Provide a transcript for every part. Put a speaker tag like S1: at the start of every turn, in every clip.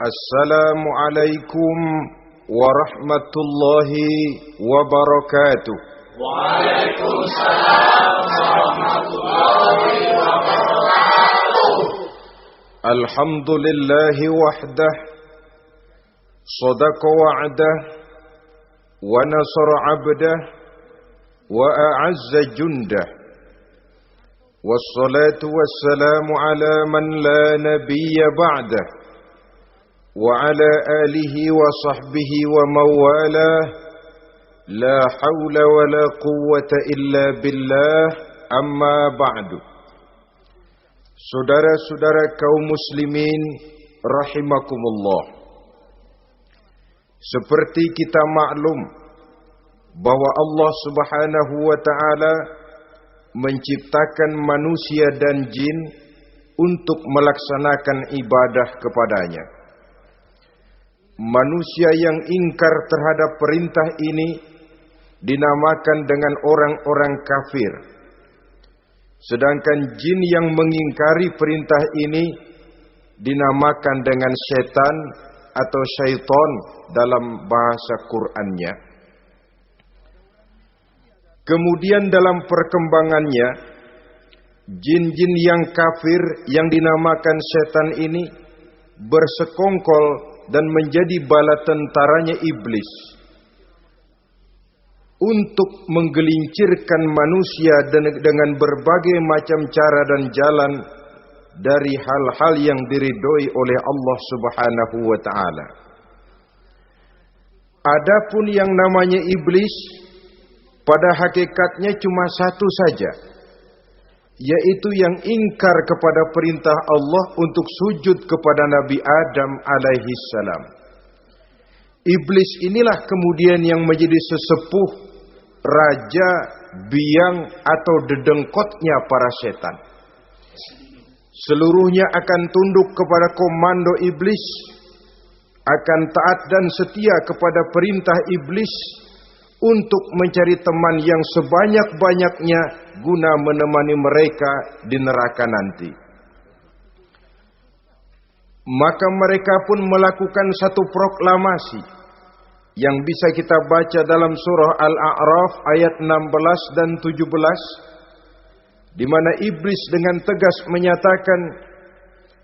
S1: Assalamualaikum warahmatullahi wabarakatuh.
S2: Waalaikumsalam warahmatullahi wabarakatuh.
S1: Alhamdulillahi wahdah, sadaqa wa'dah, wa nasara 'abdah, wa a'azza jundah. Wassalatu wassalamu ala man la nabiyya ba'dah, wa ala alihi wa sahbihi wa mawalah. La hawla wa la quwwata illa billah, amma ba'du. Saudara-saudara kaum muslimin rahimakumullah. Seperti kita maklum bahwa Allah Subhanahu wa taala menciptakan manusia dan jin untuk melaksanakan ibadah kepadanya. Manusia yang ingkar terhadap perintah ini dinamakan dengan orang-orang kafir. Sedangkan jin yang mengingkari perintah ini dinamakan dengan setan atau syaitan dalam bahasa Qur'annya. Kemudian dalam perkembangannya, jin-jin yang kafir yang dinamakan setan ini bersekongkol dan menjadi bala tentaranya iblis untuk menggelincirkan manusia dengan berbagai macam cara dan jalan dari hal-hal yang diridhoi oleh Allah Subhanahu wa taala. Adapun yang namanya iblis pada hakikatnya cuma satu saja, yaitu yang ingkar kepada perintah Allah untuk sujud kepada Nabi Adam alaihi salam. Iblis inilah kemudian yang menjadi sesepuh, raja, biang atau dedengkotnya para setan. Seluruhnya akan tunduk kepada komando iblis, akan taat dan setia kepada perintah iblis untuk mencari teman yang sebanyak-banyaknya guna menemani mereka di neraka nanti. Maka mereka pun melakukan satu proklamasi yang bisa kita baca dalam surah Al-A'raf ayat 16 dan 17, di mana iblis dengan tegas menyatakan,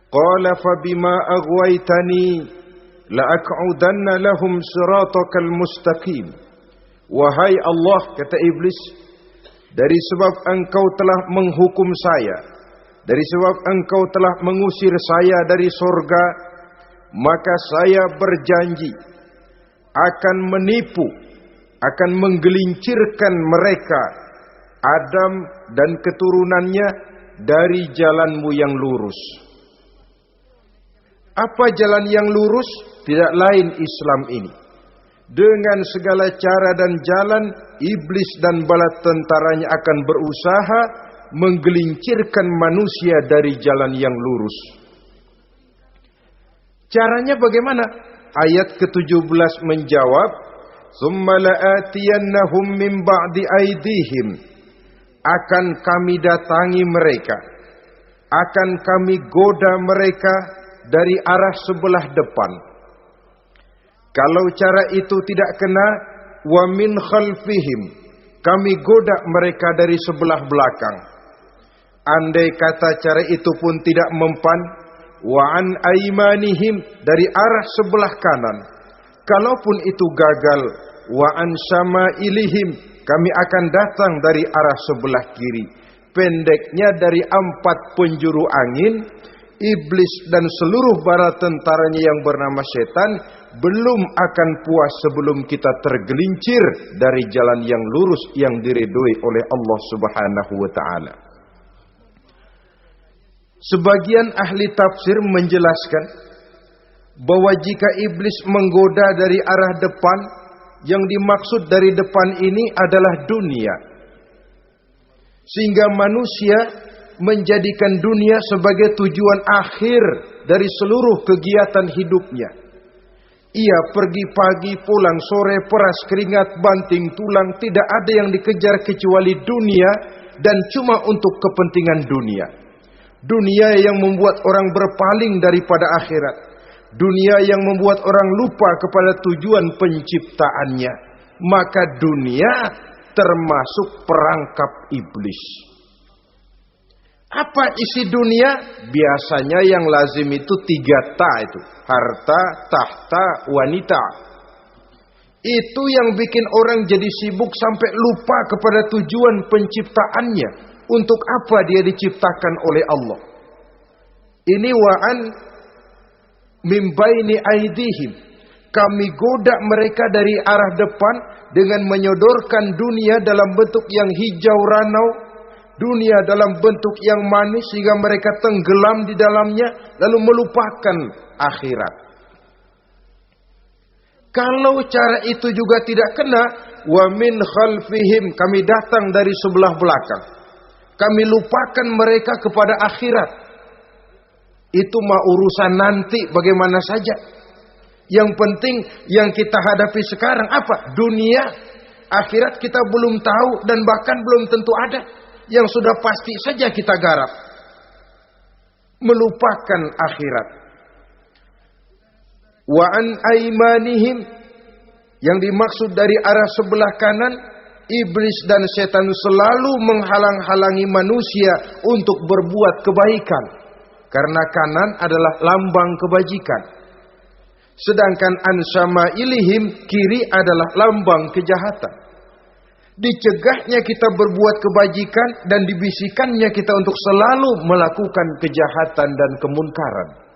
S1: qala fabima aghwaytani la aq'udanna lahum siratakal mustaqim. Wahai Allah, kata iblis, dari sebab engkau telah menghukum saya, dari sebab engkau telah mengusir saya dari surga, maka saya berjanji akan menipu, akan menggelincirkan mereka, Adam dan keturunannya, dari jalanmu yang lurus. Apa jalan yang lurus? Tidak lain Islam ini. Dengan segala cara dan jalan, iblis dan bala tentaranya akan berusaha menggelincirkan manusia dari jalan yang lurus. Caranya bagaimana? Ayat ke-17 menjawab, "Tsumma la'atiyannahum min ba'di aydihim." Akan kami datangi mereka, akan kami goda mereka dari arah sebelah depan. Kalau cara itu tidak kena, wa min khalfihim, kami goda mereka dari sebelah belakang. Andai kata cara itu pun tidak mempan, wa an aimanihim, dari arah sebelah kanan. Kalaupun itu gagal, wa an syama'ilihim, kami akan datang dari arah sebelah kiri. Pendeknya dari 4 penjuru angin, iblis dan seluruh bala tentaranya yang bernama setan belum akan puas sebelum kita tergelincir dari jalan yang lurus yang diridhoi oleh Allah Subhanahu wa taala. Sebagian ahli tafsir menjelaskan bahwa jika iblis menggoda dari arah depan, yang dimaksud dari depan ini adalah dunia. Sehingga manusia menjadikan dunia sebagai tujuan akhir dari seluruh kegiatan hidupnya. Ia pergi pagi, pulang sore, peras keringat, banting tulang, tidak ada yang dikejar kecuali dunia dan cuma untuk kepentingan dunia. Dunia yang membuat orang berpaling daripada akhirat. dunia yang membuat orang lupa kepada tujuan penciptaannya, maka dunia termasuk perangkap iblis. Apa isi dunia? Biasanya yang lazim itu 3 ta itu. Harta, tahta, wanita. Itu yang bikin orang jadi sibuk sampai lupa kepada tujuan penciptaannya. Untuk apa dia diciptakan oleh Allah? Ini wa'an mimbaini aidihim. Kami goda mereka dari arah depan dengan menyodorkan dunia dalam bentuk yang hijau ranau, dunia dalam bentuk yang manis sehingga mereka tenggelam di dalamnya lalu melupakan akhirat. Kalau cara itu juga tidak kena, wa min khalfihim, kami datang dari sebelah belakang. Kami lupakan mereka kepada akhirat. Itu mah urusan nanti bagaimana saja. Yang penting yang kita hadapi sekarang apa? Dunia. Akhirat kita belum tahu dan bahkan belum tentu ada. Yang sudah pasti saja kita garap. Melupakan akhirat. Wa an aimanihim, yang dimaksud dari arah sebelah kanan, iblis dan setan selalu menghalang-halangi manusia untuk berbuat kebaikan. Karena kanan adalah lambang kebajikan. Sedangkan ansyama'ilihim, kiri adalah lambang kejahatan. Dicegahnya kita berbuat kebajikan dan dibisikannya kita untuk selalu melakukan kejahatan dan kemunkaran.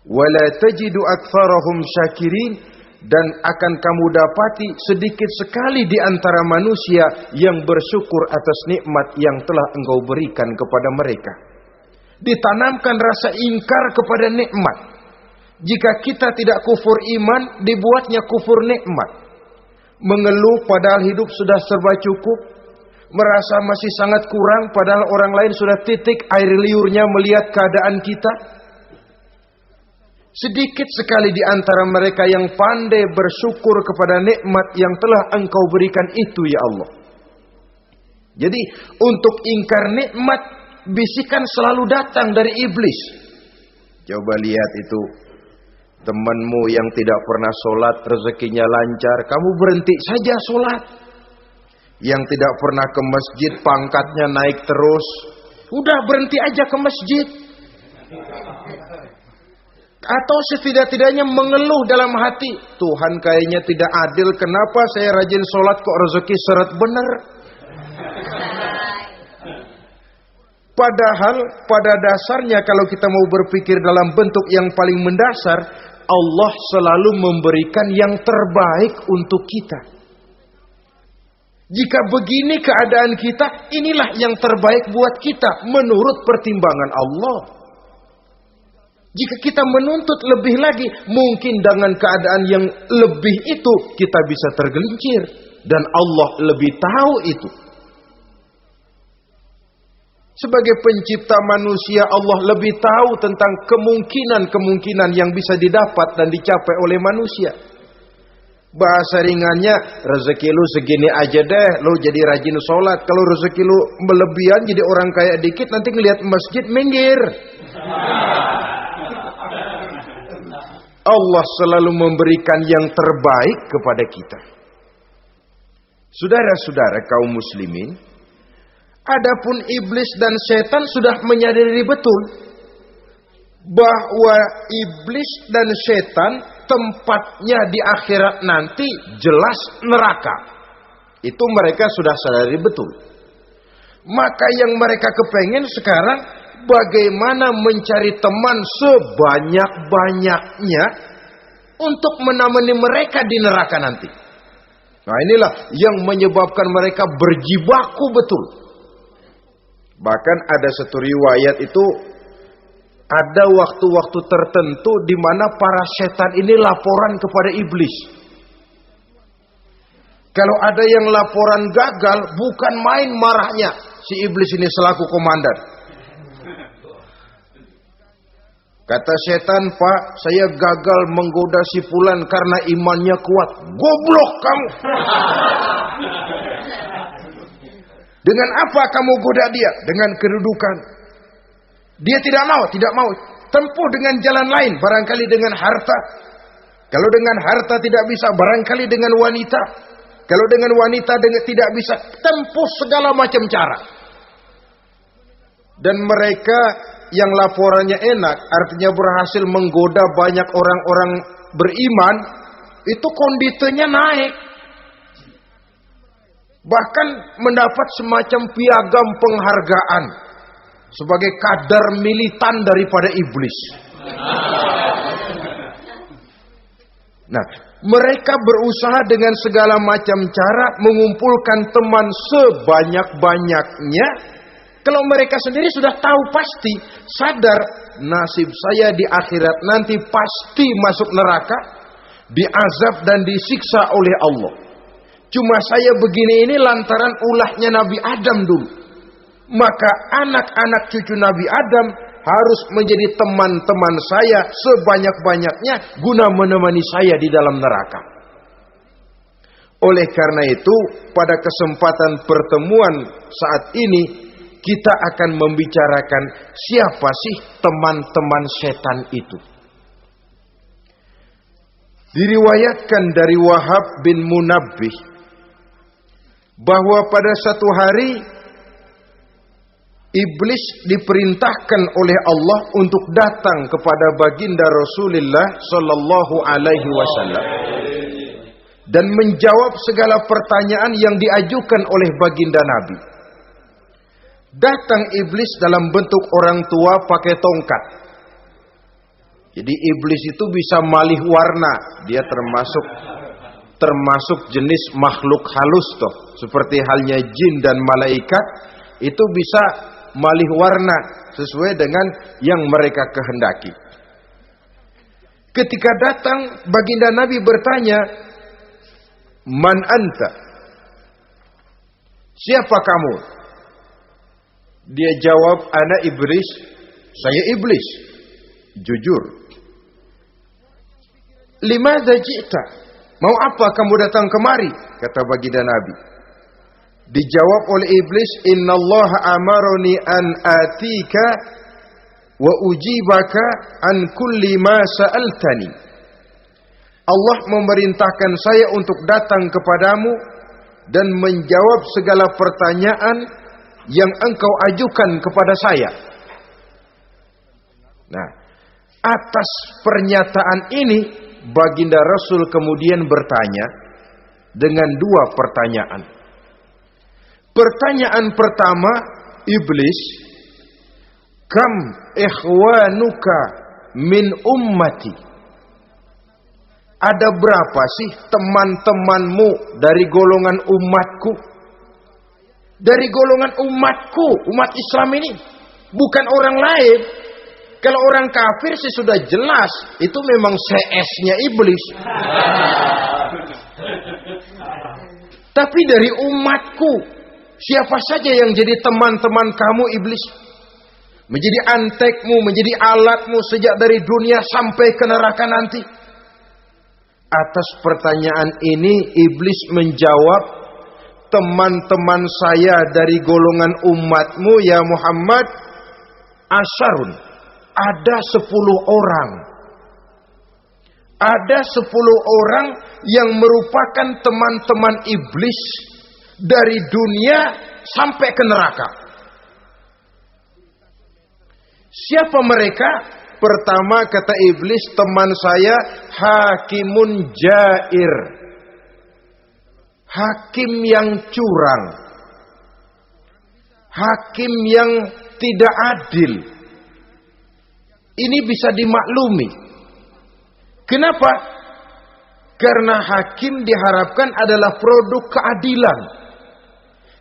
S1: Wala tajidu aktsarahum syakirin, dan akan kamu dapati sedikit sekali di antara manusia yang bersyukur atas nikmat yang telah engkau berikan kepada mereka. Ditanamkan rasa ingkar kepada nikmat. Jika kita tidak kufur iman, dibuatnya kufur nikmat. Mengeluh padahal hidup sudah serba cukup, merasa masih sangat kurang padahal orang lain sudah titik air liurnya melihat keadaan kita. Sedikit sekali di antara mereka yang pandai bersyukur kepada nikmat yang telah engkau berikan itu, ya Allah. Jadi untuk ingkar nikmat, bisikan selalu datang dari iblis. Coba lihat itu, temanmu yang tidak pernah sholat, rezekinya lancar, kamu berhenti saja sholat. Yang tidak pernah ke masjid, pangkatnya naik terus, udah berhenti aja ke masjid. Atau setidak-tidaknya mengeluh dalam hati, Tuhan kayaknya tidak adil, kenapa saya rajin sholat kok rezeki seret bener. Padahal pada dasarnya kalau kita mau berpikir dalam bentuk yang paling mendasar, Allah selalu memberikan yang terbaik untuk kita. Jika begini keadaan kita, inilah yang terbaik buat kita menurut pertimbangan Allah. Jika kita menuntut lebih lagi, mungkin dengan keadaan yang lebih itu kita bisa tergelincir. Dan Allah lebih tahu itu. Sebagai pencipta manusia, Allah lebih tahu tentang kemungkinan-kemungkinan yang bisa didapat dan dicapai oleh manusia. Bahasa ringannya, rezeki lu segini aja deh, lu jadi rajin sholat. Kalau rezeki lu melebihan jadi orang kaya dikit, nanti ngelihat masjid minggir. Allah selalu memberikan yang terbaik kepada kita. Saudara-saudara kaum muslimin, adapun iblis dan setan sudah menyadari betul bahwa iblis dan setan tempatnya di akhirat nanti jelas neraka. Itu mereka sudah sadari betul. Maka yang mereka kepengen sekarang, bagaimana mencari teman sebanyak-banyaknya untuk menemani mereka di neraka nanti. Nah inilah yang menyebabkan mereka berjibaku betul. Bahkan ada satu riwayat itu, ada waktu-waktu tertentu di mana para setan ini laporan kepada iblis. Kalau ada yang laporan gagal, bukan main marahnya si iblis ini selaku komandan. Kata setan, Pak, saya gagal menggoda si fulan karena imannya kuat. Goblok kamu. Dengan apa kamu goda dia? Dengan kedudukan. Dia tidak mau. tempuh dengan jalan lain, barangkali dengan harta. Kalau dengan harta tidak bisa, barangkali dengan wanita. Kalau dengan wanita tidak bisa, tempuh segala macam cara. Dan mereka yang laporannya enak, artinya berhasil menggoda banyak orang-orang beriman, itu konditenya naik. Bahkan mendapat semacam piagam penghargaan sebagai kadar militan daripada iblis. Nah, mereka berusaha dengan segala macam cara mengumpulkan teman sebanyak-banyaknya. Kalau mereka sendiri sudah tahu pasti, sadar nasib saya di akhirat nanti pasti masuk neraka, diazab dan disiksa oleh Allah. Cuma saya begini ini lantaran ulahnya Nabi Adam dulu. Maka anak-anak cucu Nabi Adam harus menjadi teman-teman saya sebanyak-banyaknya guna menemani saya di dalam neraka. Oleh karena itu, pada kesempatan pertemuan saat ini, kita akan membicarakan siapa sih teman-teman setan itu. Diriwayatkan dari Wahab bin Munabbih bahwa pada satu hari iblis diperintahkan oleh Allah untuk datang kepada baginda Rasulullah sallallahu alaihi wasallam dan menjawab segala pertanyaan yang diajukan oleh baginda Nabi. Datang iblis dalam bentuk orang tua pakai tongkat. Jadi iblis itu bisa malih warna. Dia termasuk jenis makhluk halus toh. Seperti halnya jin dan malaikat, itu bisa malih warna sesuai dengan yang mereka kehendaki. Ketika datang, baginda Nabi bertanya, "Man anta?" Siapa kamu? Dia jawab, "Ana iblis." Saya iblis. Jujur. "Limadza ji'ta?" Mau apa kamu datang kemari? Kata baginda Nabi. Dijawab oleh iblis, "Innallaha amaroni an atika wa ujibaka an kulli ma sa'altani." Allah memerintahkan saya untuk datang kepadamu dan menjawab segala pertanyaan yang engkau ajukan kepada saya. Nah, atas pernyataan ini baginda Rasul kemudian bertanya dengan dua pertanyaan. Pertanyaan pertama, iblis, "Kam ikhwanuka min ummati?" Ada berapa sih teman-temanmu dari golongan umatku? Dari golongan umatku, umat Islam ini, bukan orang lain. Kalau orang kafir sih sudah jelas, itu memang CS-nya iblis. Tapi dari umatku, siapa saja yang jadi teman-teman kamu iblis? Menjadi antekmu, menjadi alatmu sejak dari dunia sampai ke neraka nanti. Atas pertanyaan ini iblis menjawab, "Teman-teman saya dari golongan umatmu ya Muhammad, asyarun, ada 10 orang. Ada 10 orang yang merupakan teman-teman iblis dari dunia sampai ke neraka." Siapa mereka? Pertama kata iblis, teman saya hakimun jair. Hakim yang curang. Hakim yang tidak adil. Ini bisa dimaklumi. Kenapa? Karena hakim diharapkan adalah produk keadilan.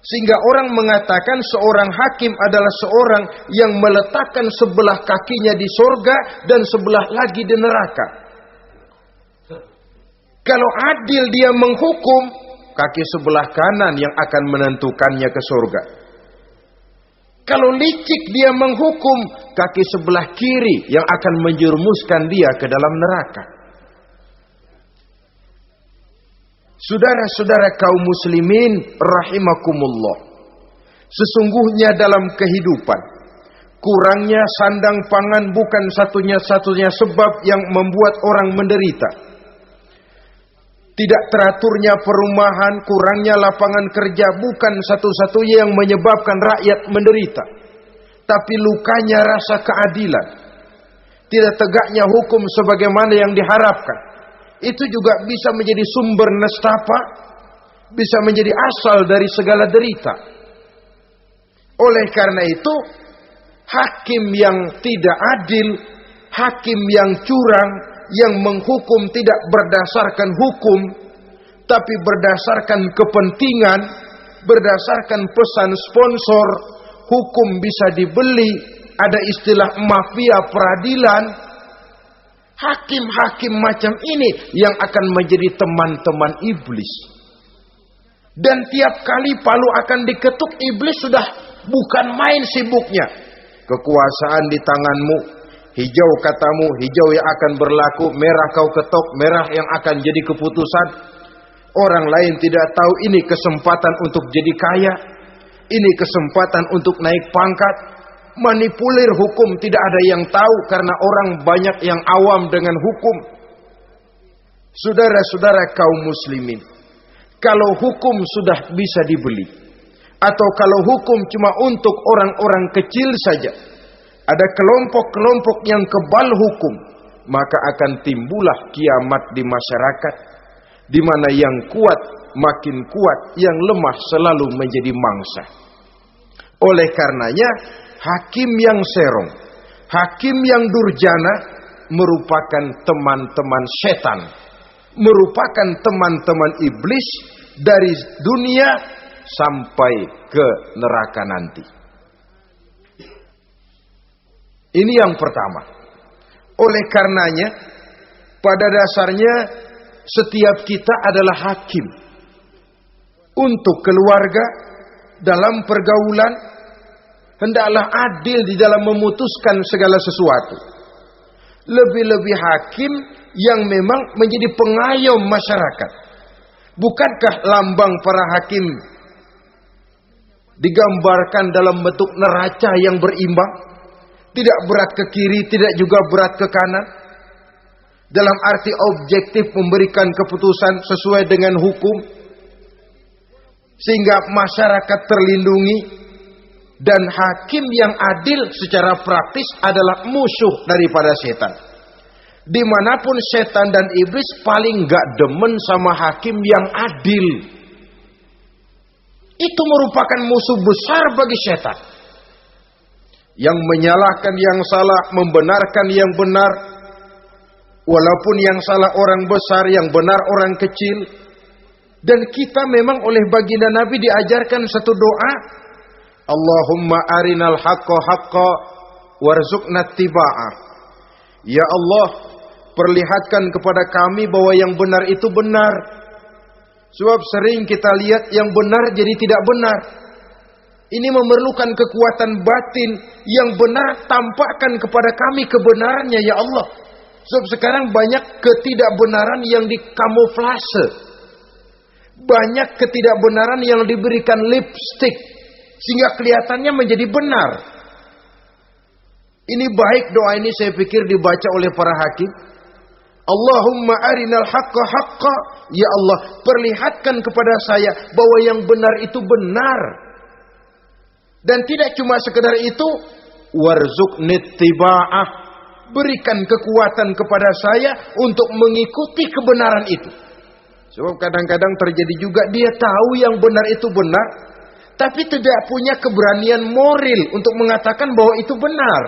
S1: Sehingga orang mengatakan seorang hakim adalah seorang yang meletakkan sebelah kakinya di surga dan sebelah lagi di neraka. Kalau adil dia menghukum, kaki sebelah kanan yang akan menentukannya ke surga. Kalau licik dia menghukum, kaki sebelah kiri yang akan menjerumuskan dia ke dalam neraka. Saudara-saudara kaum muslimin rahimakumullah. Sesungguhnya dalam kehidupan, Kurangnya sandang pangan bukan satunya-satunya sebab yang membuat orang menderita. Tidak teraturnya perumahan, kurangnya lapangan kerja bukan satu-satunya yang menyebabkan rakyat menderita. Tapi lukanya rasa keadilan. Tidak tegaknya hukum sebagaimana yang diharapkan. Itu juga bisa menjadi sumber nestapa, bisa menjadi asal dari segala derita. Oleh karena itu, hakim yang tidak adil, hakim yang curang, yang menghukum tidak berdasarkan hukum, tapi berdasarkan kepentingan, berdasarkan pesan sponsor, hukum bisa dibeli, ada istilah mafia peradilan. Hakim-hakim macam ini yang akan menjadi teman-teman iblis. Dan tiap kali palu akan diketuk, iblis sudah bukan main sibuknya. Kekuasaan di tanganmu, hijau katamu, hijau yang akan berlaku, merah kau ketok, merah yang akan jadi keputusan. Orang lain tidak tahu ini kesempatan untuk jadi kaya, ini kesempatan untuk naik pangkat. Manipulir hukum tidak ada yang tahu karena orang banyak yang awam dengan hukum. Saudara-saudara kaum muslimin, kalau hukum sudah bisa dibeli, atau kalau hukum cuma untuk orang-orang kecil saja, ada kelompok-kelompok yang kebal hukum, maka akan timbullah kiamat di masyarakat, di mana yang kuat makin kuat, yang lemah selalu menjadi mangsa. Oleh karenanya, hakim yang serong, hakim yang durjana merupakan teman-teman setan, merupakan teman-teman iblis dari dunia sampai ke neraka nanti. Ini yang pertama. Oleh karenanya, pada dasarnya setiap kita adalah hakim. Untuk keluarga, dalam pergaulan, hendaklah adil di dalam memutuskan segala sesuatu. Lebih-lebih hakim yang memang menjadi pengayom masyarakat. Bukankah lambang para hakim digambarkan dalam bentuk neraca yang berimbang? Tidak berat ke kiri, tidak juga berat ke kanan. Dalam arti objektif memberikan keputusan sesuai dengan hukum. Sehingga masyarakat terlindungi. Dan hakim yang adil secara praktis adalah musuh daripada setan. Dimanapun setan dan iblis paling gak demen sama hakim yang adil. Itu merupakan musuh besar bagi setan. Yang menyalahkan yang salah, membenarkan yang benar. Walaupun yang salah orang besar, yang benar orang kecil. Dan kita memang oleh baginda Nabi diajarkan satu doa. Allahumma arinal haqqa haqqa warzuqna tiba'ah. Ya Allah, perlihatkan kepada kami bahwa yang benar itu benar. Sebab sering kita lihat yang benar jadi tidak benar. Ini memerlukan kekuatan batin. Yang benar tampakkan kepada kami kebenarannya ya Allah. Sebab sekarang banyak ketidakbenaran yang dikamuflase. Banyak ketidakbenaran yang diberikan lipstick. Sehingga kelihatannya menjadi benar. Ini baik doa ini saya pikir dibaca oleh para hakim. Allahumma arinal haqqa haqqa. Ya Allah, perlihatkan kepada saya bahwa yang benar itu benar. Dan tidak cuma sekedar itu. Warzuqnit tiba'ah. Berikan kekuatan kepada saya untuk mengikuti kebenaran itu. Sebab kadang-kadang terjadi juga dia tahu yang benar itu benar. Tapi tidak punya keberanian moral untuk mengatakan bahwa itu benar.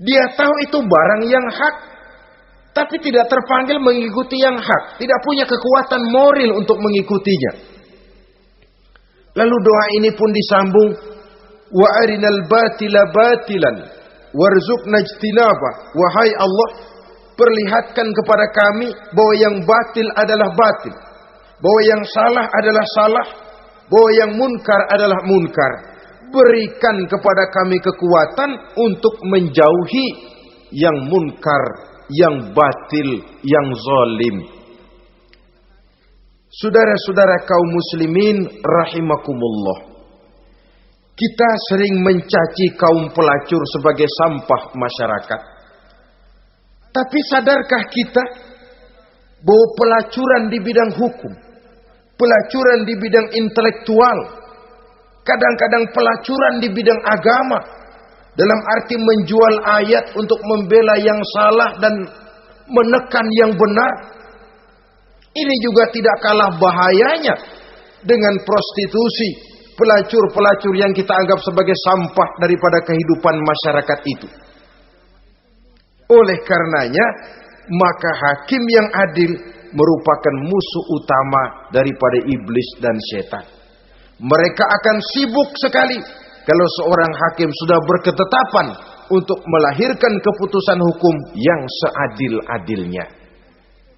S1: Dia tahu itu barang yang hak. Tapi tidak terpanggil mengikuti yang hak. Tidak punya kekuatan moral untuk mengikutinya. Lalu doa ini pun disambung. Wa arinal batila batilan. Warzuqna ijtinabah. Wahai Allah, perlihatkan kepada kami bahwa yang batil adalah batil. Bahwa yang salah adalah salah. Bahwa yang munkar adalah munkar. Berikan kepada kami kekuatan untuk menjauhi yang munkar, yang batil, yang zalim. Saudara-saudara kaum muslimin rahimakumullah. Kita sering mencaci kaum pelacur sebagai sampah masyarakat. Tapi sadarkah kita bahwa pelacuran di bidang hukum, pelacuran di bidang intelektual, kadang-kadang pelacuran di bidang agama, dalam arti menjual ayat untuk membela yang salah dan menekan yang benar, ini juga tidak kalah bahayanya dengan prostitusi, pelacur-pelacur yang kita anggap sebagai sampah daripada kehidupan masyarakat itu. Oleh karenanya, maka hakim yang adil merupakan musuh utama daripada iblis dan setan. Mereka akan sibuk sekali kalau seorang hakim sudah berketetapan untuk melahirkan keputusan hukum yang seadil-adilnya.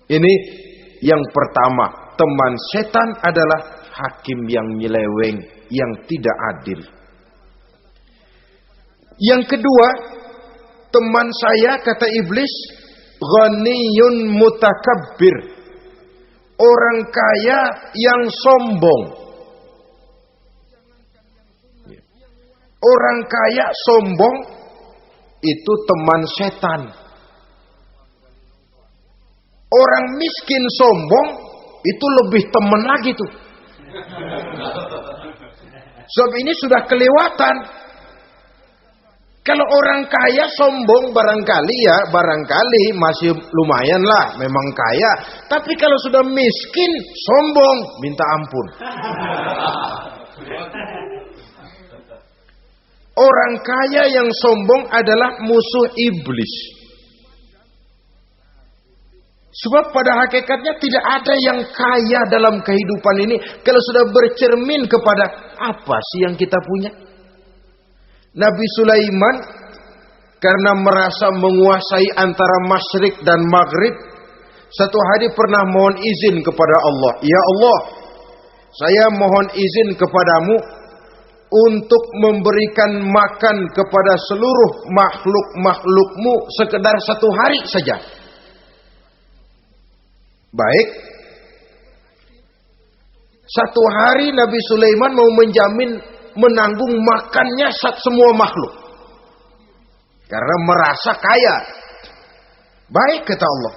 S1: Ini yang pertama, teman setan adalah hakim yang nyeleweng, yang tidak adil. Yang kedua, teman saya, kata iblis, ghaniyun mutakabbir, orang kaya yang sombong. Orang kaya sombong itu teman setan. Orang miskin sombong itu lebih teman lagi tuh. Sebab ini sudah kelewatan. Kalau orang kaya sombong barangkali masih lumayan lah, memang kaya. Tapi kalau sudah miskin sombong, minta ampun. Orang kaya yang sombong adalah musuh iblis. Sebab pada hakikatnya tidak ada yang kaya dalam kehidupan ini kalau sudah bercermin kepada apa sih yang kita punya. Nabi Sulaiman karena merasa menguasai antara masyrik dan maghrib, satu hari pernah mohon izin kepada Allah. Ya Allah, saya mohon izin kepadamu untuk memberikan makan kepada seluruh makhluk-makhlukmu sekedar satu hari saja. Baik. Satu hari Nabi Sulaiman mau menjamin menanggung makannya semua makhluk. Karena merasa kaya. Baik, kata Allah.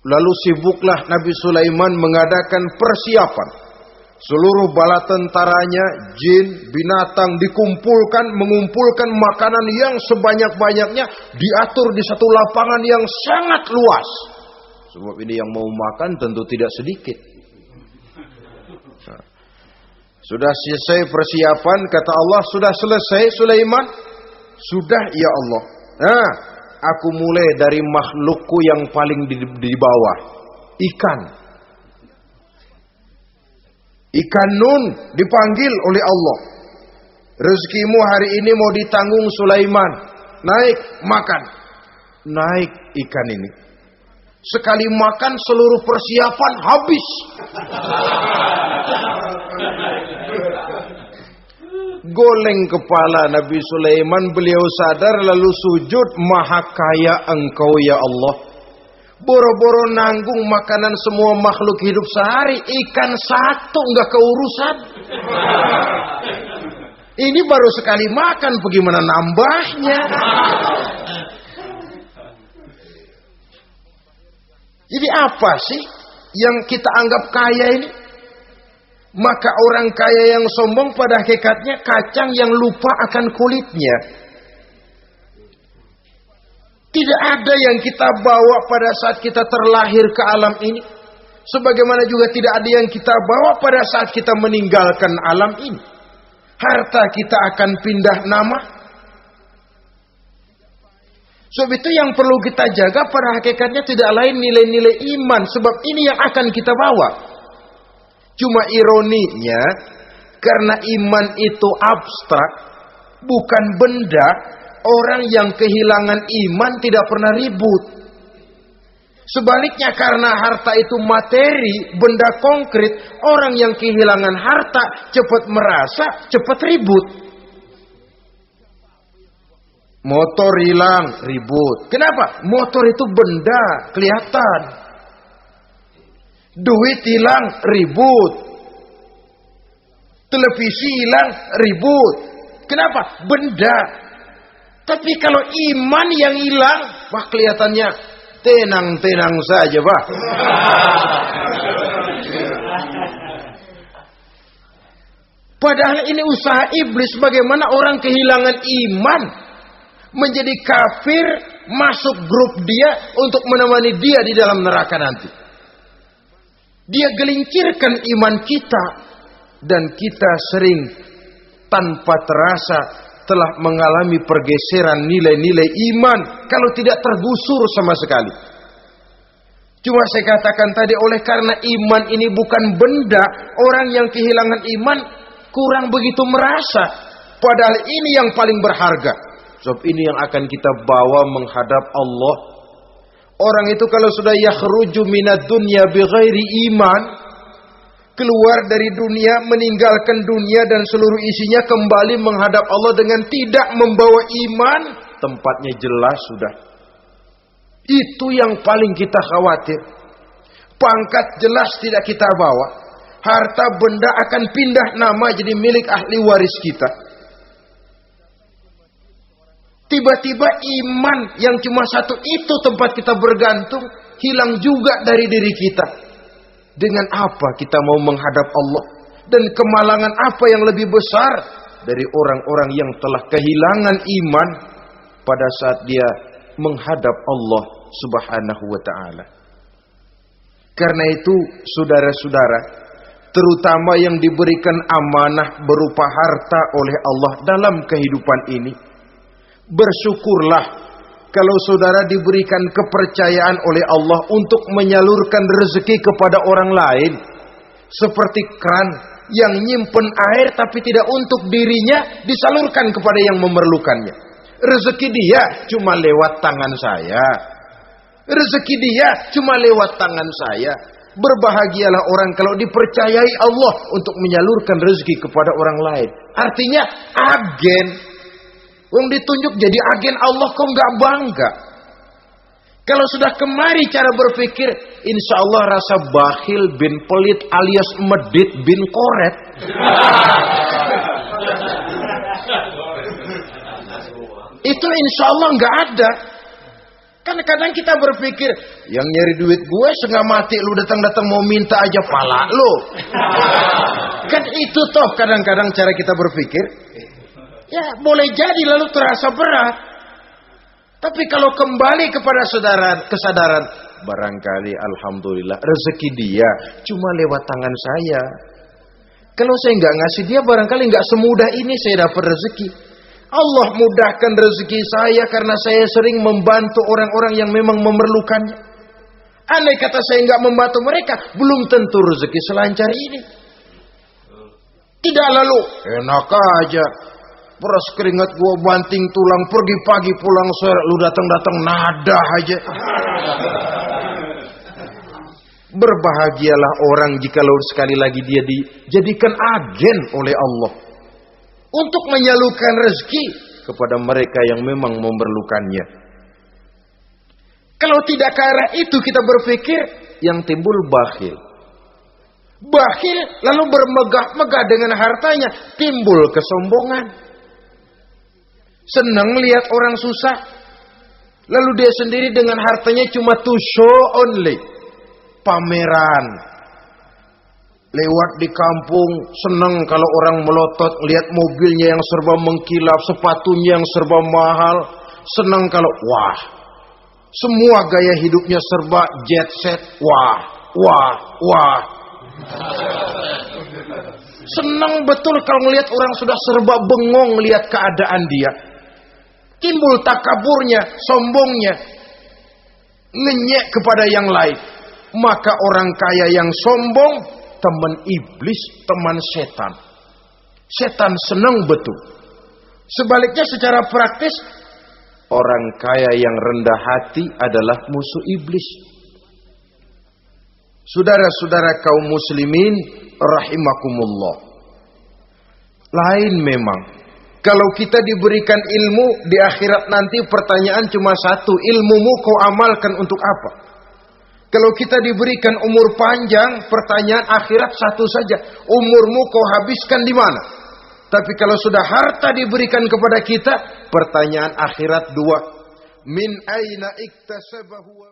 S1: Lalu sibuklah Nabi Sulaiman mengadakan persiapan. Seluruh bala tentaranya, jin, binatang dikumpulkan, mengumpulkan makanan yang sebanyak-banyaknya, diatur di satu lapangan yang sangat luas. Sebab ini yang mau makan tentu tidak sedikit. Nah, sudah selesai persiapan, kata Allah, sudah selesai Sulaiman? Sudah, ya Allah. Nah, aku mulai dari makhlukku yang paling di bawah, ikan. Ikan Nun dipanggil oleh Allah. Rezekimu hari ini mau ditanggung Sulaiman. Naik, makan. Naik ikan ini. Sekali makan seluruh persiapan habis. Goleng kepala Nabi Sulaiman, beliau sadar lalu sujud, maha kaya engkau ya Allah. Boro-boro nanggung makanan semua makhluk hidup sehari, ikan satu nggak keurusan. Ini baru sekali makan, bagaimana nambahnya? Jadi apa sih yang kita anggap kaya ini? Maka orang kaya yang sombong pada hakikatnya kacang yang lupa akan kulitnya. Tidak ada yang kita bawa pada saat kita terlahir ke alam ini. Sebagaimana juga tidak ada yang kita bawa pada saat kita meninggalkan alam ini. Harta kita akan pindah nama. Sebab itu yang perlu kita jaga pada hakikatnya tidak lain nilai-nilai iman. Sebab ini yang akan kita bawa. Cuma ironinya, karena iman itu abstrak, bukan benda, orang yang kehilangan iman tidak pernah ribut. Sebaliknya karena harta itu materi, benda konkret, orang yang kehilangan harta cepat merasa, cepat ribut. Motor hilang, ribut. Kenapa? Motor itu benda, kelihatan. Duit hilang, ribut. Televisi hilang, ribut. Kenapa? Benda. Tapi kalau iman yang hilang, wah kelihatannya tenang-tenang saja, Pak. Padahal ini usaha iblis bagaimana orang kehilangan iman, menjadi kafir, masuk grup dia untuk menemani dia di dalam neraka nanti. Dia gelincirkan iman kita, dan kita sering tanpa terasa telah mengalami pergeseran nilai-nilai iman kalau tidak tergusur sama sekali. Cuma saya katakan tadi, oleh karena iman ini bukan benda, orang yang kehilangan iman kurang begitu merasa. Padahal ini yang paling berharga. Sebab ini yang akan kita bawa menghadap Allah. Orang itu kalau sudah yakhruju minad dunya bighairi iman, keluar dari dunia, meninggalkan dunia dan seluruh isinya, kembali menghadap Allah dengan tidak membawa iman, tempatnya jelas sudah. Itu yang paling kita khawatir. Pangkat jelas tidak kita bawa. Harta benda akan pindah nama jadi milik ahli waris kita. Tiba-tiba iman yang cuma satu itu tempat kita bergantung, hilang juga dari diri kita. Dengan apa kita mau menghadap Allah? Dan kemalangan apa yang lebih besar dari orang-orang yang telah kehilangan iman pada saat dia menghadap Allah Subhanahu wa ta'ala. Karena itu saudara-saudara, terutama yang diberikan amanah berupa harta oleh Allah dalam kehidupan ini, bersyukurlah kalau saudara diberikan kepercayaan oleh Allah untuk menyalurkan rezeki kepada orang lain. Seperti keran yang nyimpen air tapi tidak untuk dirinya, disalurkan kepada yang memerlukannya. Rezeki dia cuma lewat tangan saya. Rezeki dia cuma lewat tangan saya. Berbahagialah orang kalau dipercayai Allah untuk menyalurkan rezeki kepada orang lain. Artinya agen. Wong ditunjuk jadi agen Allah, kok nggak bangga? Kalau sudah kemari cara berpikir, insya Allah rasa bakhil bin pelit alias medit bin koret. Itu insya Allah nggak ada. Kan kadang kita berpikir, yang nyari duit gue setengah mati, lu datang-datang mau minta aja pala lu. Kan itu toh kadang-kadang cara kita berpikir. Ya boleh jadi lalu terasa berat. Tapi kalau kembali kepada kesadaran, barangkali alhamdulillah rezeki dia cuma lewat tangan saya. Kalau saya nggak ngasih dia, barangkali nggak semudah ini saya dapat rezeki. Allah mudahkan rezeki saya karena saya sering membantu orang-orang yang memang memerlukannya. Andai kata saya nggak membantu mereka, belum tentu rezeki selancar ini. Tidak lalu enak aja. Peras keringat gua banting tulang, pergi pagi pulang sore, lu datang-datang nada aja. Berbahagialah orang jikalau sekali lagi dia dijadikan agen oleh Allah untuk menyalurkan rezeki kepada mereka yang memang memerlukannya. Kalau tidak ke arah itu kita berpikir, yang timbul bakhil. Bakhil lalu bermegah-megah dengan hartanya, timbul kesombongan. Senang lihat orang susah, lalu dia sendiri dengan hartanya cuma to show only, pameran. Lewat di kampung senang kalau orang melotot, lihat mobilnya yang serba mengkilap, sepatunya yang serba mahal. Senang kalau wah, semua gaya hidupnya serba jet set, wah. Senang betul kalau melihat orang sudah serba bengong lihat keadaan dia. Timbul takaburnya, sombongnya, ngenyek kepada yang lain. Maka orang kaya yang sombong, teman iblis, teman setan. Setan senang betul. Sebaliknya secara praktis, orang kaya yang rendah hati adalah musuh iblis. Saudara-saudara kaum muslimin rahimakumullah. Lain memang. Kalau kita diberikan ilmu di akhirat nanti, pertanyaan cuma satu, ilmumu kau amalkan untuk apa? Kalau kita diberikan umur panjang, pertanyaan akhirat satu saja. Umurmu kau habiskan di mana? Tapi kalau sudah harta diberikan kepada kita, pertanyaan akhirat dua. Min aina iktasabahu